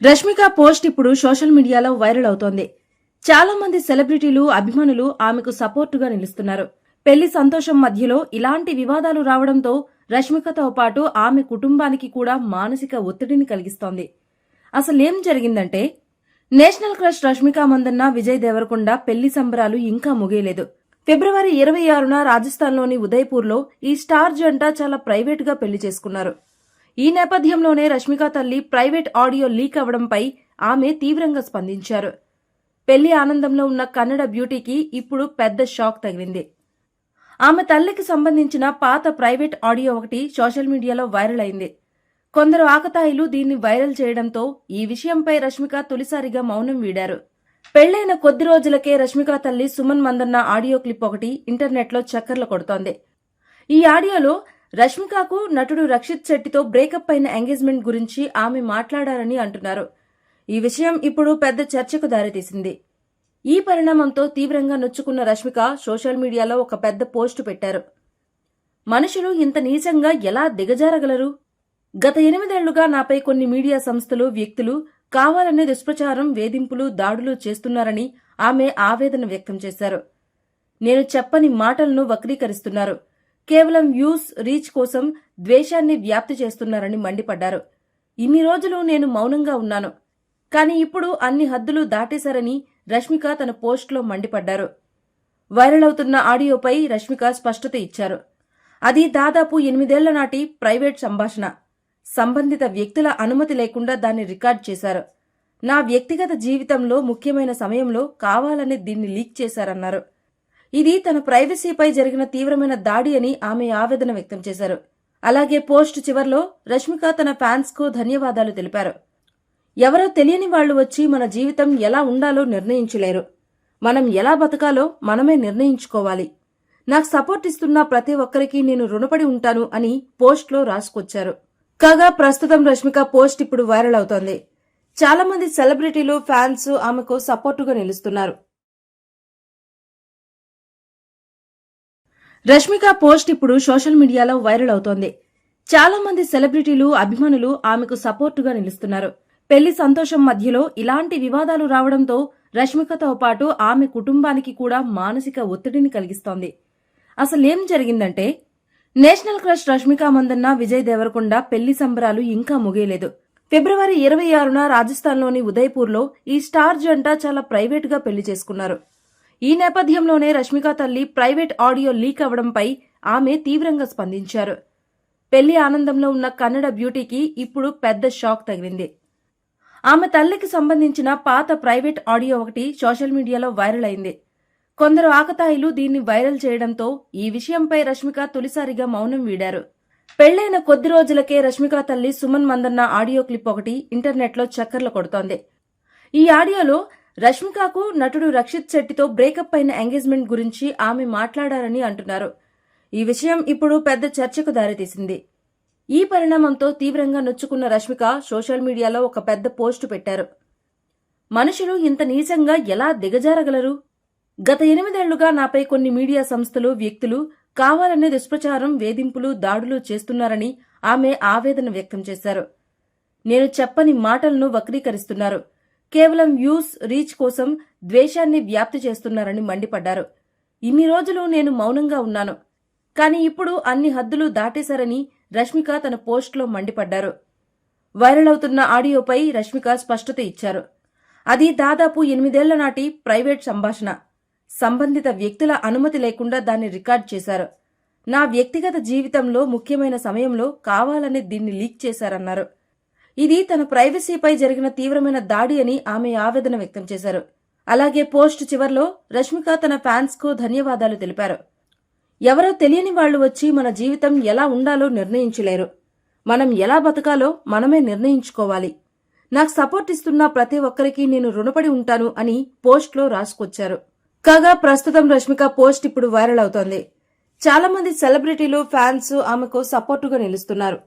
Rashmika post ఇప్పుడు social మీడియాలో viral అవుతోంది. చాలా మంది సెలబ్రిటీలు, అభిమానులు ఆమెకు సపోర్టుగా నిలుస్తున్నారు. పెళ్లి సంతోషం మధ్యలో ఇలాంటి వివాదాలు రావడంతో రష్మికతో పాటు ఆమె కుటుంబానికి కూడా మానసిక ఒత్తిడిని కలిగిస్తోంది. అసలేం జరిగిందంటే, నేషనల్ క్రష్ రష్మిక మందన్న విజయ్ దేవరకొండ పెళ్లి సంబరాలు ఇంకా ముగియలేదు. ఫిబ్రవరి 26న రాజస్థాన్లోని ఉదయ్పూర్లో ఈ స్టార్ జంట చాలా ప్రైవేటుగా పెళ్లి చేసుకున్నారు. ఈ నేపథ్యంలోనే రష్మిక తల్లి ప్రైవేట్ ఆడియో లీక్ అవడంపై ఆమె తీవ్రంగా స్పందించారు. పెళ్లి ఆనందంలో ఉన్న కన్నడ బ్యూటీకి ఇప్పుడు పెద్ద షాక్ తగిలింది. ఆమె తల్లికి సంబంధించిన పాత ప్రైవేట్ ఆడియో ఒకటి సోషల్ మీడియాలో వైరల్ అయింది. కొందరు ఆకతాయిలు దీన్ని వైరల్ చేయడంతో ఈ విషయంపై రష్మిక తొలిసారిగా మౌనం వీడారు. పెళ్లైన కొద్ది రోజులకే రష్మిక తల్లి సుమన్ మందన్న ఆడియో క్లిప్ ఒకటి ఇంటర్నెట్లో చక్కర్లు కొడుతోంది. ఈ ఆడియోలో రష్మికకు నటుడు రక్షిత్ శెట్టితో బ్రేకప్ అయిన ఎంగేజ్మెంట్ గురించి ఆమె మాట్లాడారని అంటున్నారు. ఈ విషయం ఇప్పుడు పెద్ద చర్చకు దారితీసింది. ఈ పరిణామంతో తీవ్రంగా నొచ్చుకున్న రష్మిక సోషల్ మీడియాలో ఒక పెద్ద పోస్టు పెట్టారు. మనుషులు ఇంత నీచంగా ఎలా దిగజారగలరు? గత 8 ఏళ్లుగా నాపై కొన్ని మీడియా సంస్థలు, వ్యక్తులు కావాలనే దుష్ప్రచారం, వేధింపులు, దాడులు చేస్తున్నారని ఆమె ఆవేదన వ్యక్తం చేశారు. నేను చెప్పని మాటలను వక్రీకరిస్తున్నారు. కేవలం వ్యూస్, రీచ్ కోసం ద్వేషాన్ని వ్యాప్తి చేస్తున్నారని మండిపడ్డారు. ఇన్ని రోజులు నేను మౌనంగా ఉన్నాను, కానీ ఇప్పుడు అన్ని హద్దులు దాటేశారని రష్మిక తన పోస్టులో మండిపడ్డారు. వైరల్ అవుతున్న ఆడియోపై రష్మిక స్పష్టత ఇచ్చారు. అది దాదాపు 8 ఏళ్ల నాటి ప్రైవేట్ సంభాషణ. సంబంధిత వ్యక్తుల అనుమతి లేకుండా దాన్ని రికార్డ్ చేశారు. నా వ్యక్తిగత జీవితంలో ముఖ్యమైన సమయంలో కావాలని దీన్ని లీక్ చేశారన్నారు. ఇది తన ప్రైవసీపై జరిగిన తీవ్రమైన దాడి అని ఆమె ఆవేదన వ్యక్తం చేశారు. అలాగే పోస్ట్ చివర్లో రష్మిక తన ఫ్యాన్స్ కు ధన్యవాదాలు తెలిపారు. ఎవరో తెలియని వాళ్లు వచ్చి మన జీవితం ఎలా ఉండాలో నిర్ణయించలేరు. మనం ఎలా బతకాలో మనమే నిర్ణయించుకోవాలి. నాకు సపోర్ట్ ఇస్తున్న ప్రతి ఒక్కరికి నేను రుణపడి ఉంటాను అని పోస్ట్లో రాసుకొచ్చారు. కాగా ప్రస్తుతం రష్మిక పోస్ట్ ఇప్పుడు వైరల్ అవుతోంది. చాలా మంది సెలబ్రిటీలు, ఫ్యాన్స్ ఆమెకు సపోర్టుగా నిలుస్తున్నారు. రష్మిక పోస్ట్ ఇప్పుడు సోషల్ మీడియాలో వైరల్ అవుతోంది. చాలా మంది సెలబ్రిటీలు, అభిమానులు ఆమెకు సపోర్టుగా నిలుస్తున్నారు. పెళ్లి సంతోషం మధ్యలో ఇలాంటి వివాదాలు రావడంతో రష్మికతో పాటు ఆమె కుటుంబానికి కూడా మానసిక ఒత్తిడిని కలిగిస్తోంది. అసలేం జరిగిందంటే, నేషనల్ క్రష్ రష్మిక మందన్న విజయ్ దేవరకొండ పెళ్లి సంబరాలు ఇంకా ముగియలేదు. ఫిబ్రవరి 26న రాజస్థాన్లోని ఉదయ్పూర్లో ఈ స్టార్ జంట చాలా ప్రైవేటుగా పెళ్లి చేసుకున్నారు. ఈ నేపథ్యంలోనే రష్మిక తల్లి ప్రైవేట్ ఆడియో లీక్ అవడంపై ఆమె తీవ్రంగా స్పందించారు. పెళ్లి ఆనందంలో ఉన్న కన్నడ బ్యూటీకి ఇప్పుడు పెద్ద షాక్ తగిలింది. ఆమె తల్లికి సంబంధించిన పాత ప్రైవేట్ ఆడియో ఒకటి సోషల్ మీడియాలో వైరల్ అయింది. కొందరు ఆకతాయిలు దీన్ని వైరల్ చేయడంతో ఈ విషయంపై రష్మిక తొలిసారిగా మౌనం వీడారు. పెళ్లైన కొద్ది రోజులకే రష్మిక తల్లి సుమన్ మందన్న ఆడియో క్లిప్ ఒకటి ఇంటర్నెట్లో చక్కర్లు కొడుతోంది. ఈ ఆడియోలో రష్మికకు నటుడు రక్షిత్ శెట్టితో బ్రేకప్ అయిన ఎంగేజ్మెంట్ గురించి ఆమె మాట్లాడారని అంటున్నారు. ఈ విషయం ఇప్పుడు పెద్ద చర్చకు దారితీసింది. ఈ పరిణామంతో తీవ్రంగా నొచ్చుకున్న రష్మిక సోషల్ మీడియాలో ఒక పెద్ద పోస్టు పెట్టారు. మనుషులు ఇంత నీచంగా ఎలా దిగజారగలరు? గత 8 ఏళ్లుగా నాపై కొన్ని మీడియా సంస్థలు, వ్యక్తులు కావాలనే దుష్ప్రచారం, వేధింపులు, దాడులు చేస్తున్నారని ఆమె ఆవేదన వ్యక్తం చేశారు. నేను చెప్పని మాటలను వక్రీకరిస్తున్నారు. కేవలం వ్యూస్, రీచ్ కోసం ద్వేషాన్ని వ్యాప్తి చేస్తున్నారని మండిపడ్డారు. ఇన్ని రోజులు నేను మౌనంగా ఉన్నాను, కానీ ఇప్పుడు అన్ని హద్దులు దాటేశారని రష్మిక తన పోస్టులో మండిపడ్డారు. వైరల్ అవుతున్న ఆడియోపై రష్మిక స్పష్టత ఇచ్చారు. అది దాదాపు 8 ఏళ్ల నాటి ప్రైవేట్ సంభాషణ. సంబంధిత వ్యక్తుల అనుమతి లేకుండా దాన్ని రికార్డ్ చేశారు. నా వ్యక్తిగత జీవితంలో ముఖ్యమైన సమయంలో కావాలని దీన్ని లీక్ చేశారన్నారు. ఇది తన ప్రైవసీపై జరిగిన తీవ్రమైన దాడి అని ఆమె ఆవేదన వ్యక్తం చేశారు. అలాగే పోస్ట్ చివర్లో రష్మిక తన ఫ్యాన్స్ కు ధన్యవాదాలు తెలిపారు. ఎవరో తెలియని వాళ్లు వచ్చి మన జీవితం ఎలా ఉండాలో నిర్ణయించలేరు. మనం ఎలా బతకాలో మనమే నిర్ణయించుకోవాలి. నాకు సపోర్ట్ ఇస్తున్న ప్రతి ఒక్కరికి నేను రుణపడి ఉంటాను అని పోస్ట్లో రాసుకొచ్చారు. కాగా ప్రస్తుతం రష్మిక పోస్ట్ ఇప్పుడు వైరల్ అవుతోంది. చాలా మంది సెలబ్రిటీలు, ఫ్యాన్స్ ఆమెకు సపోర్టుగా నిలుస్తున్నారు.